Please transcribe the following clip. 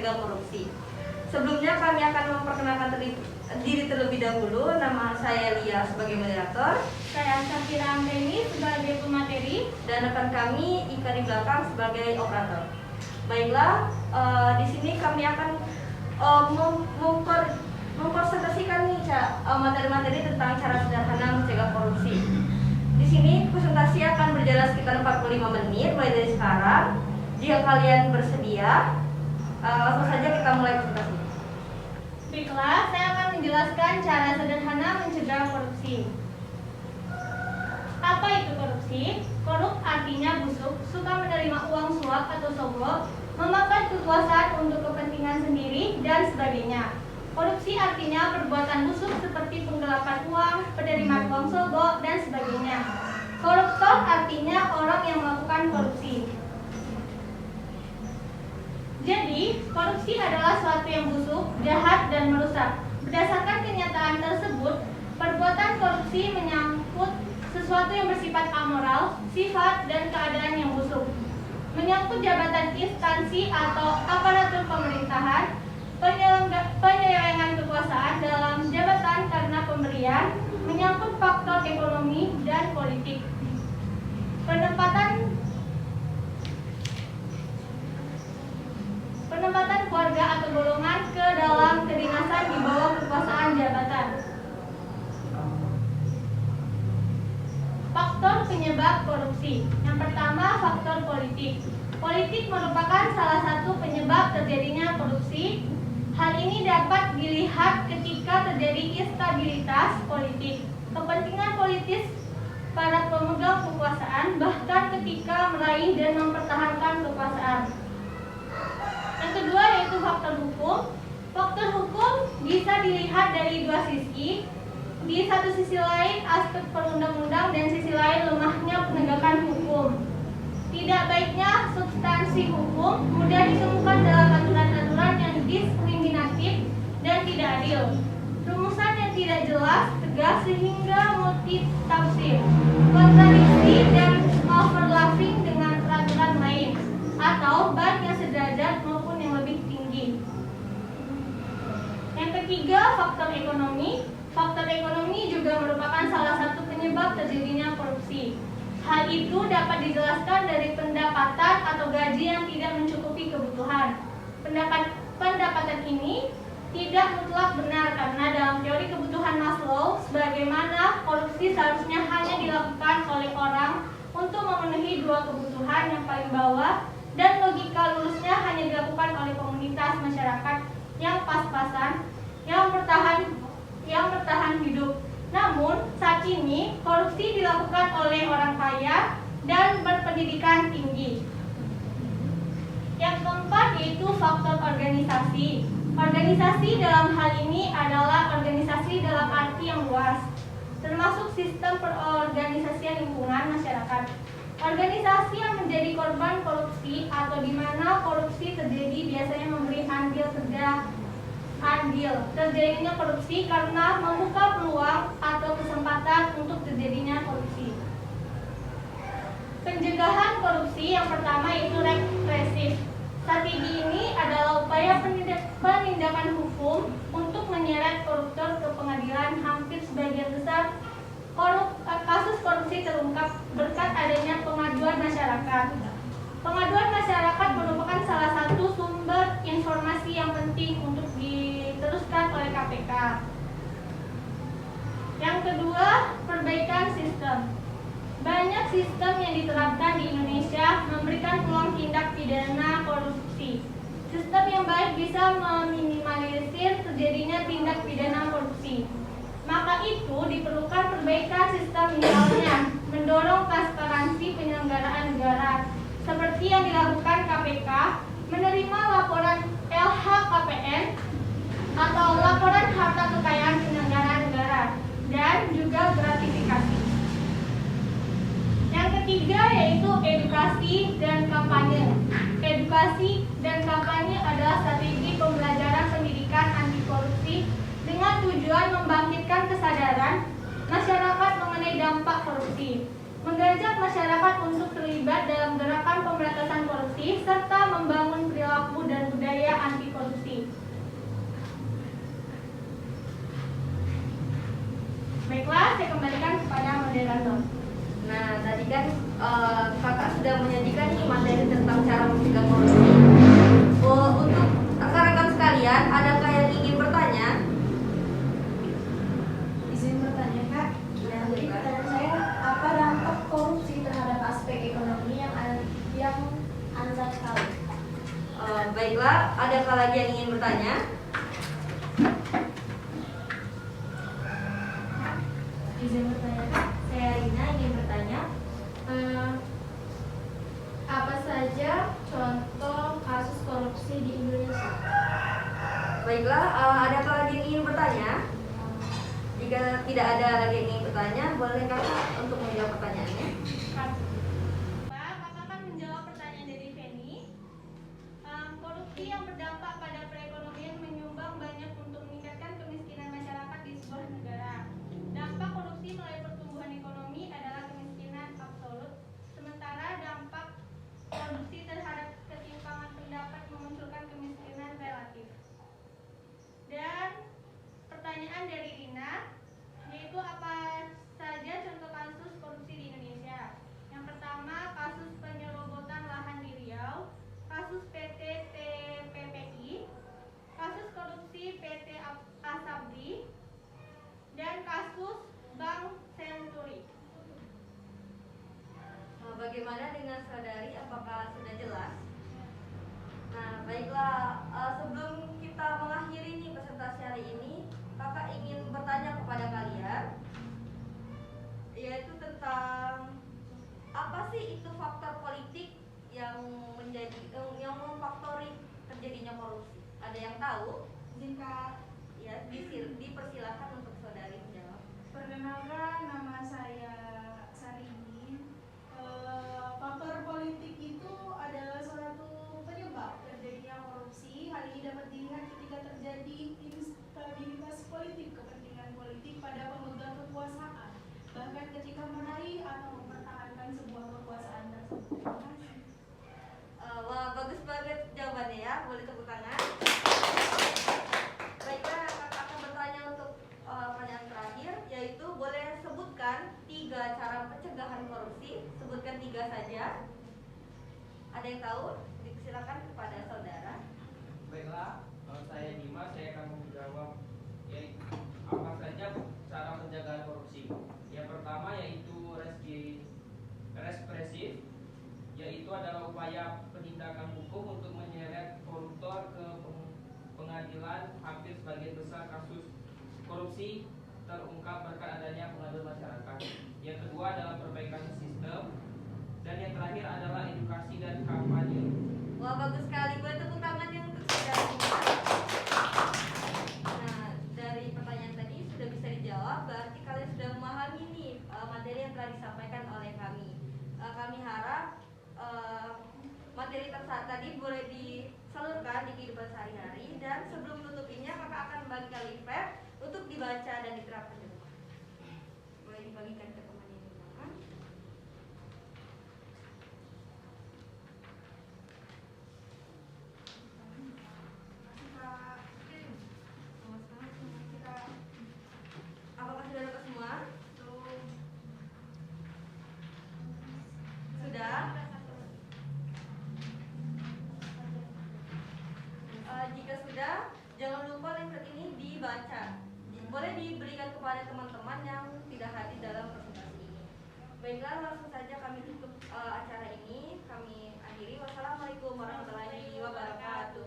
Mencegah Korupsi. Sebelumnya kami akan memperkenalkan diri terlebih dahulu. Nama saya Lia sebagai moderator, saya Safira Amreni sebagai pemateri, dan rekan kami Ika di belakang sebagai operator. Baiklah, di sini kami akan mempresentasikan nih materi-materi tentang cara sederhana mencegah korupsi. Di sini presentasi akan berjalan sekitar 45 menit mulai dari sekarang. Jika kalian bersedia, langsung saja kita mulai presentasi. Baiklah, saya akan menjelaskan cara sederhana mencegah korupsi. Apa itu korupsi? Korup artinya busuk, suka menerima uang suap atau sogok, memakai kekuasaan untuk kepentingan sendiri, dan sebagainya. Korupsi artinya perbuatan busuk seperti penggelapan uang, penerimaan uang sogok, dan sebagainya. Koruptor artinya orang yang melakukan korupsi. Jadi, korupsi adalah suatu yang busuk, jahat, dan merusak. Berdasarkan kenyataan tersebut, perbuatan korupsi menyangkut sesuatu yang bersifat amoral, sifat, dan keadaan yang busuk. Menyangkut jabatan instansi atau aparatur pemerintahan, penyelewengan kekuasaan dalam jabatan karena pemberian, menyangkut faktor ekonomi dan politik. Penempatan keluarga atau golongan ke dalam kedinasan di bawah kekuasaan jabatan. Faktor penyebab korupsi. Yang pertama, faktor politik. Politik merupakan salah satu penyebab terjadinya korupsi. Hal ini dapat dilihat ketika terjadi instabilitas politik, kepentingan politis para pemegang kekuasaan, bahkan ketika meraih dan mempertahankan kekuasaan. Yang kedua yaitu faktor hukum. Faktor hukum bisa dilihat dari dua sisi. Di satu sisi lain aspek perundang-undang dan sisi lain lemahnya penegakan hukum. Tidak baiknya substansi hukum mudah ditemukan dalam aturan-aturan yang diskriminatif dan tidak adil. Rumusan yang tidak jelas, tegas sehingga multitafsir, kontradiksi dan overlapping dengan peraturan lain, atau baik yang sederajat maupun yang lebih tinggi. Yang ketiga, faktor ekonomi. Faktor ekonomi juga merupakan salah satu penyebab terjadinya korupsi. Hal itu dapat dijelaskan dari pendapatan atau gaji yang tidak mencukupi kebutuhan. Pendapatan ini tidak mutlak benar karena dalam teori kebutuhan Maslow, sebagaimana korupsi seharusnya hanya dilakukan oleh orang untuk memenuhi dua kebutuhan yang paling bawah, dan logika lulusnya hanya dilakukan oleh komunitas masyarakat yang pas-pasan, yang bertahan hidup. Namun, saat ini korupsi dilakukan oleh orang kaya dan berpendidikan tinggi. Yang keempat yaitu faktor organisasi. Organisasi dalam hal ini adalah organisasi dalam arti yang luas, termasuk sistem perorganisasian lingkungan masyarakat. Organisasi yang menjadi korban korupsi atau di mana korupsi terjadi biasanya memberi andil terjadinya korupsi karena membuka peluang atau kesempatan untuk terjadinya korupsi. Pencegahan korupsi yang pertama yaitu represif. Strategi ini adalah upaya penindakan hukum untuk menyeret koruptor ke pengadilan. Hampir sebagian besar kasus korupsi terungkap berkat adanya pengaduan masyarakat. Pengaduan masyarakat merupakan salah satu sumber informasi yang penting untuk diteruskan oleh KPK. Yang kedua, perbaikan sistem. Banyak sistem yang diterapkan di Indonesia memberikan peluang tindak pidana korupsi. Sistem yang baik bisa meminimalisir terjadinya tindak pidana korupsi. Maka itu diperlukan perbaikan sistem, misalnya mendorong transparansi penyelenggaraan negara, seperti yang dilakukan KPK, menerima laporan LHKPN atau laporan harta kekayaan penyelenggara negara, dan juga gratifikasi. Yang ketiga yaitu edukasi dan kampanye. Edukasi dan kampanye adalah strategi pembelajaran pendidikan anti korupsi dengan tujuan membangkitkan kesadaran masyarakat mengenai dampak korupsi, mengajak masyarakat untuk terlibat dalam gerakan pemberantasan korupsi, serta membangun perilaku dan budaya anti korupsi. Baiklah, saya kembalikan kepada moderator. Nah, tadi kan kakak sudah menyajikan nih materi tentang cara mencegah korupsi. Untuk rekan-rekan sekalian, adakah yang ingin bertanya? Izin bertanya Kak, jadi pertanyaan saya, apa dampak korupsi terhadap aspek ekonomi yang Anda tahu? Baiklah, adakah lagi yang ingin bertanya? Izin bertanya Kak, saya Rina ingin bertanya, apa saja contoh kasus korupsi di Indonesia? Baiklah, adakah lagi yang ingin bertanya? Jika tidak ada lagi yang ingin bertanya, boleh kakak untuk menjawab pertanyaannya. Kakak akan menjawab pertanyaan dari Feni. Korupsi yang berdampak pada perekonomian menyumbang banyak untuk meningkatkan kemiskinan masyarakat di sebuah negara. Dampak korupsi melalui pertumbuhan ekonomi adalah kemiskinan absolut, sementara dampak korupsi terhadap ketimpangan pendapat memunculkan kemiskinan relatif. Dan pertanyaan dari Rina, yaitu apa saja contoh kasus korupsi di Indonesia? Yang pertama, kasus penyerobotan lahan di Riau, kasus PT TPPI, kasus korupsi PT Asabri, dan kasus Bank Senturi. Bagaimana dengan saudari? Apakah sudah jelas? Nah, baiklah. Sebelum kita mengakhiri nih presentasi hari ini, kakak ingin bertanya kepada kalian, yaitu tentang apa sih itu faktor politik yang yang memfaktori terjadinya korupsi? Ada yang tahu? Izin Kak, Ya, dipersilakan untuk saudari menjawab. Perkenalkan, nama saya Sarini. Faktor politik itu adalah suatu penyebab terjadinya korupsi. Hal ini dapat dilihat ketika terjadi instabilitas politik, kepentingan politik pada pemegang kekuasaan, bahkan ketika meraih atau mempertahankan sebuah kekuasaan tersebut. Terima kasih. Wah, bagus banget jawabannya ya. Boleh tepuk tangan. Baiklah, kakak akan bertanya untuk pertanyaan terakhir, yaitu boleh sebutkan 3 cara pencegahan korupsi. Sebutkan 3 saja. Ada yang tahu? Silakan kepada saudara. Baiklah, saya Dimas, saya akan menjawab yaitu apa saja cara pencegahan korupsi. Yang pertama yaitu represif, yaitu adalah upaya penindakan hukum untuk menyeret koruptor ke pengadilan. Hampir sebagian besar kasus korupsi terungkap berkat adanya pengaduan masyarakat. Yang kedua adalah perbaikan sistem, dan yang terakhir adalah edukasi dan kampanye. Wah, bagus sekali. Boleh tepuk tangannya untuk saudara semua. Nah, dari pertanyaan tadi sudah bisa dijawab. Berarti kalian sudah memahami nih materi yang telah disampaikan oleh kami. Kami harap materi tadi boleh disalurkan di kehidupan sehari-hari, dan sebelum menutupnya kakak akan membagikan leaflet untuk dibaca dan diterapkan di rumah. Boleh dibagikan ke teman yang di belakang. Apakah sudah dapat semua? Sudah? Jika sudah, jangan lupa leaflet ini dibaca. Boleh diberikan kepada teman-teman yang tidak hadir dalam presentasi ini. Baiklah, langsung saja kami tutup acara ini. Kami akhiri. Wassalamualaikum warahmatullahi wabarakatuh.